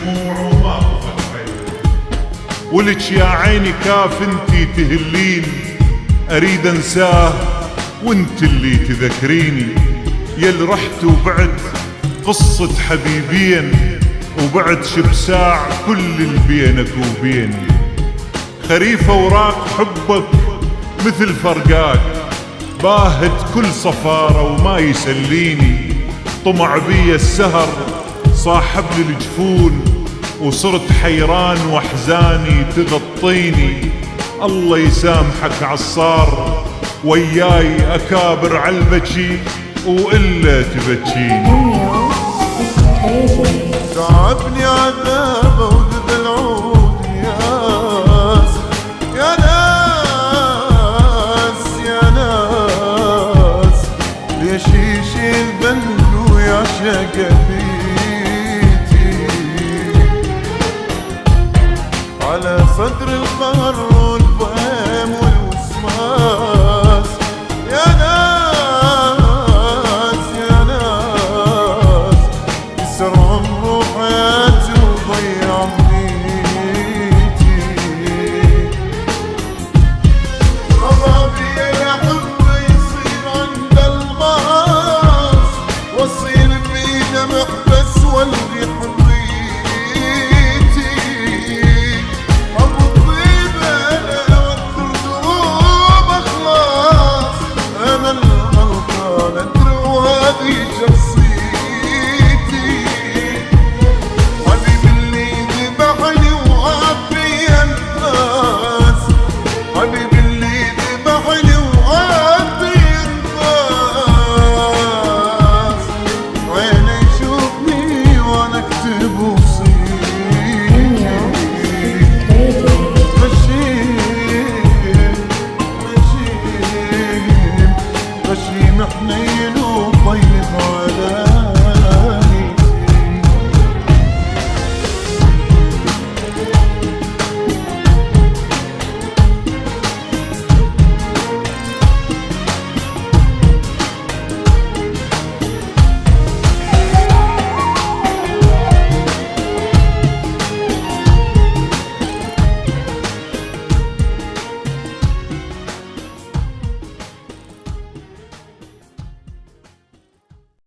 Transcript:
دموع وما فتحي، ولك يا عيني كاف انتي تهليني، اريد انساه وانت اللي تذكريني. يل رحت وبعد قصة حبيبين، وبعد شبساع كل اللي بينك وبيني. خريف اوراق حبك مثل فرقاك، باهت كل صفارة وما يسليني. طمع بي السهر صاحب لي الجفون، وصرت حيران واحزاني تغطيني. الله يسامحك عالصار، وياي اكابر عالبكي والا تبكيني. تعبني عذابه وذب العود ياس، يا ناس يا ناس، ليش يشيل ذنب ويعشق بيتي على صدر البر